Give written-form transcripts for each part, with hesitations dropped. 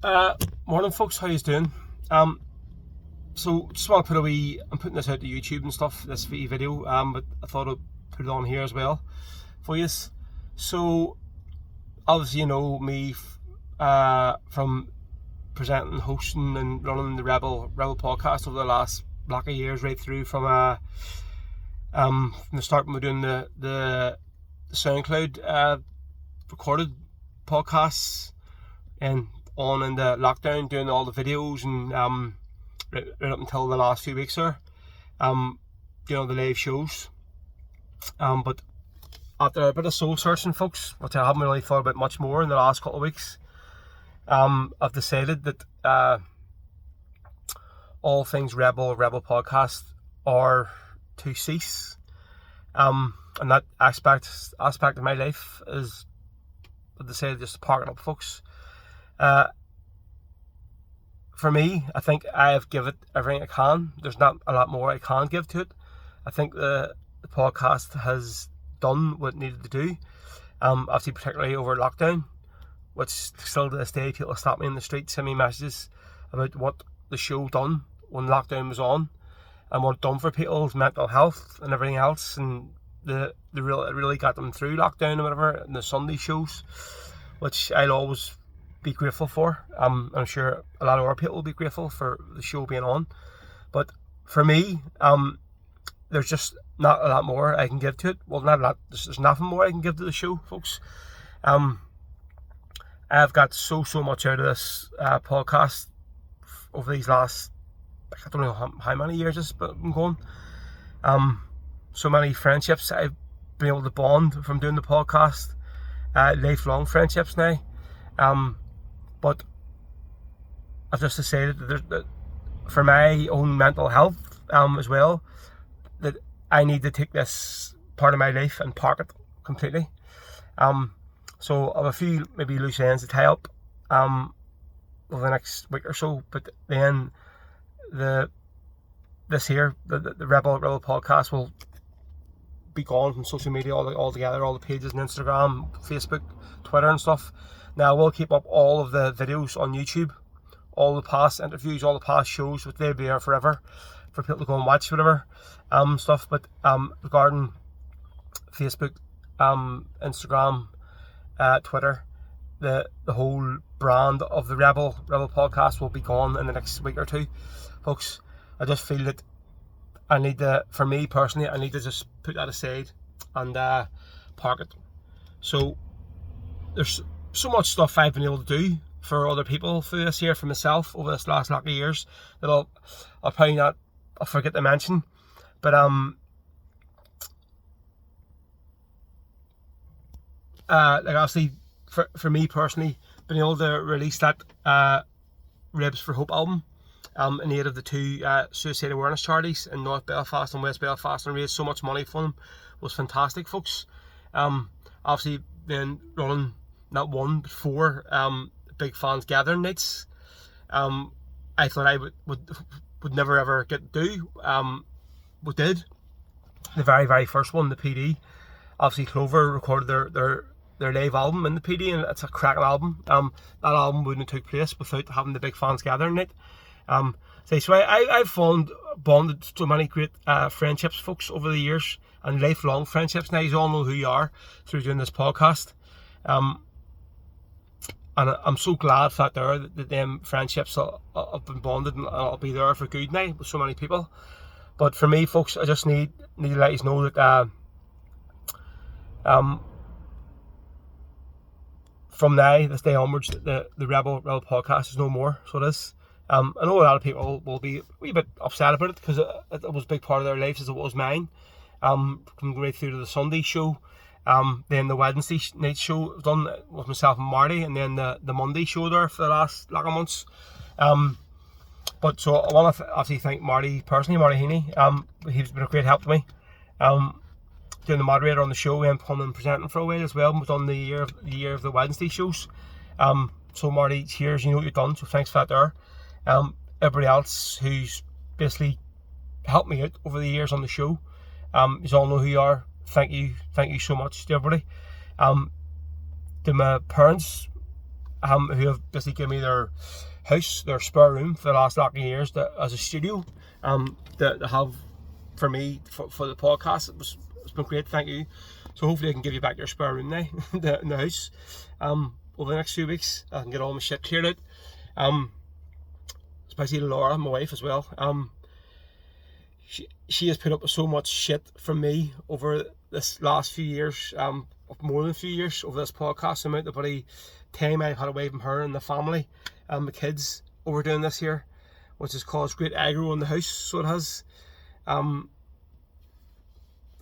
Morning folks, how you doing? So just want to I'm putting this out to YouTube and stuff, this video, but I thought I'd put it on here as well for you. So obviously you know me from presenting, hosting and running the Rebel podcast over the last block of years, right through from the start when we're doing the SoundCloud recorded podcasts and on in the lockdown, doing all the videos and right up until the last few weeks there, doing all the live shows. But after a bit of soul searching, folks, which I haven't really thought about much more in the last couple of weeks, I've decided that all things Rebel podcast are to cease. And that aspect of my life is, I've decided just to park it up, folks. For me, I think I have given it everything I can. There's not a lot more I can give to it. I think the podcast has done what it needed to do. Obviously, particularly over lockdown, which still to this day, people stop me in the street, send me messages about what the show done when lockdown was on, and what it done for people's mental health and everything else, and it really got them through lockdown and whatever, and the Sunday shows, which I'll always be grateful for. I'm sure a lot of our people will be grateful for the show being on. But for me, there's just not a lot more I can give to it. Well, not a lot. There's nothing more I can give to the show, folks. I've got so much out of this podcast over these last, I don't know how many years it's been going. So many friendships I've been able to bond from doing the podcast. Lifelong friendships now. But I've just decided that for my own mental health as well, that I need to take this part of my life and park it completely. So I have a few maybe loose ends to tie up over the next week or so, but then the Rebel podcast will be gone from social media altogether, all the pages and Instagram, Facebook, Twitter and stuff. Now we'll keep up all of the videos on YouTube, all the past interviews, all the past shows, which they'll be there forever for people to go and watch, whatever stuff. But regarding Facebook, Instagram, Twitter, the whole brand of the Rebel podcast will be gone in the next week or two, folks. I just feel that I need to, for me personally, I need to just put that aside and park it. So there's so much stuff I've been able to do for other people through this year, for myself over this last lot of years, that I'll probably not, I'll forget to mention. But like obviously for me personally, being able to release that Ribs for Hope album in aid of the two suicide awareness charities in North Belfast and West Belfast, and raised so much money for them, was fantastic, folks. Obviously then running not one but four big fans gathering nights. I thought I would never ever get to do. We did. The very first one, the PD. Obviously Clover recorded their live album in the PD, and it's a cracking album. That album wouldn't have took place without having the big fans gathering night. So I've bonded so many great friendships, folks, over the years, and lifelong friendships. Now you all know who you are through doing this podcast. And I'm so glad that them friendships have been bonded, and I'll be there for good now with so many people. But for me, folks, I just need to let you know that from now, this day onwards, the Rebel podcast is no more. So it is. I know a lot of people will be a wee bit upset about it, because it was a big part of their lives as it was mine. From right through to the Sunday show. Then the Wednesday night show done with myself and Marty, and then the Monday show there for the last lot of months. But so I want to obviously thank Marty personally, Marty Heaney. He's been a great help to me. Doing the moderator on the show and coming and presenting for a while as well. We've done the year of the Wednesday shows. So Marty, cheers, you know what you've done, so thanks for that there. Everybody else who's basically helped me out over the years on the show, you all know who you are. Thank you so much to everybody. To my parents, who have basically given me their house, their spare room for the last lot of years as a studio to have for me for the podcast. It's been great, thank you. So hopefully I can give you back your spare room now in the house over the next few weeks. I can get all my shit cleared out. Especially Laura, my wife as well. She has put up with so much shit from me over this last few years, more than a few years over this podcast. The amount of bloody time I've had away from her and the family and the kids over doing this here, which has caused great aggro in the house. So it has. A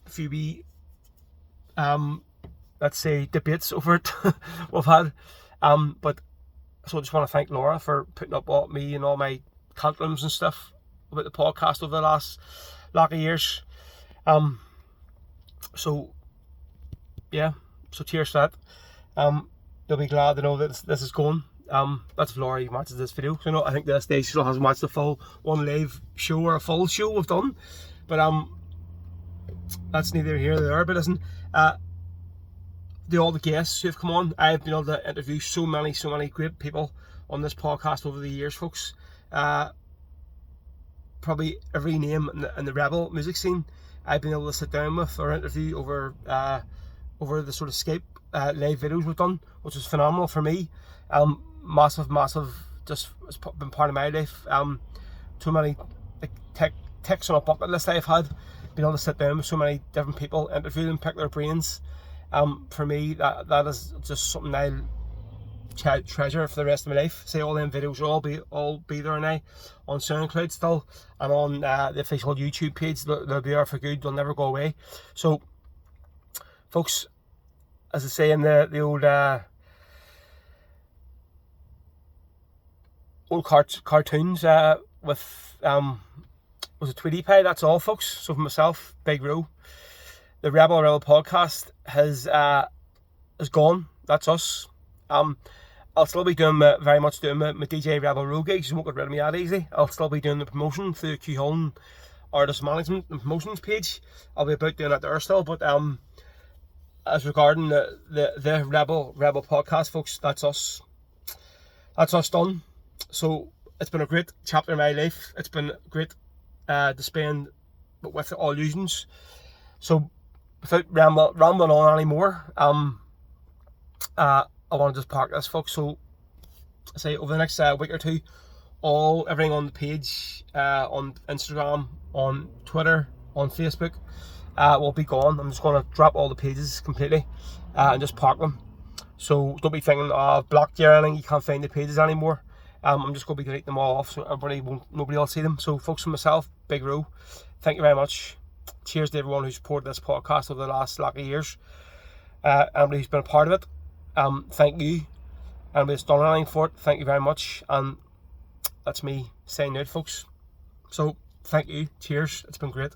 few wee, let's say, debates over it we've had. But so I just want to thank Laura for putting up all me and all my tantrums and stuff about the podcast over the last lot of years. So yeah, so cheers to that. They'll be glad to know that this is going. That's if Laura matches this video. So, I think this day she still hasn't watched the full one live show or a full show we've done. But that's neither here nor there. But listen, all the guests who have come on, I've been able to interview so many great people on this podcast over the years, folks. Probably every name in the rebel music scene I've been able to sit down with or interview over the sort of Skype live videos we've done, which was phenomenal for me. Massive, just it's been part of my life. Too many ticks on a bucket list I've had, being able to sit down with so many different people, interview them, pick their brains. For me, that is just something I'll treasure for the rest of my life. Say all them videos will all be there now on SoundCloud still, and on the official YouTube page. They'll be there for good. They'll never go away. So, folks, as I say in the old cartoons with was it Tweety Pie? That's all, folks. So for myself, Big Ro, the Rebel podcast has gone. That's us. I'll still be doing very much doing my DJ Rebel Ro gigs. You won't get rid of me that easy. I'll still be doing the promotion through Q-Hole Artist Management and Promotions page. I'll be about doing that there still. But as regarding the Rebel podcast, folks, that's us. That's us done. So it's been a great chapter in my life. It's been great to spend with all illusions. So without rambling on anymore, I want to just park this, folks. So I say over the next week or two, everything on the page, on Instagram, on Twitter, on Facebook, will be gone. I'm just going to drop all the pages completely and just park them. So don't be thinking, I've blocked you or anything, you can't find the pages anymore. I'm just going to be deleting them all off so nobody will see them. So folks, from myself, Big Ro, thank you very much. Cheers to everyone who supported this podcast over the last lot of years. Everybody who's been a part of it, thank you. Anybody who's done anything for it, thank you very much. And that's me saying out, folks. So thank you. Cheers. It's been great.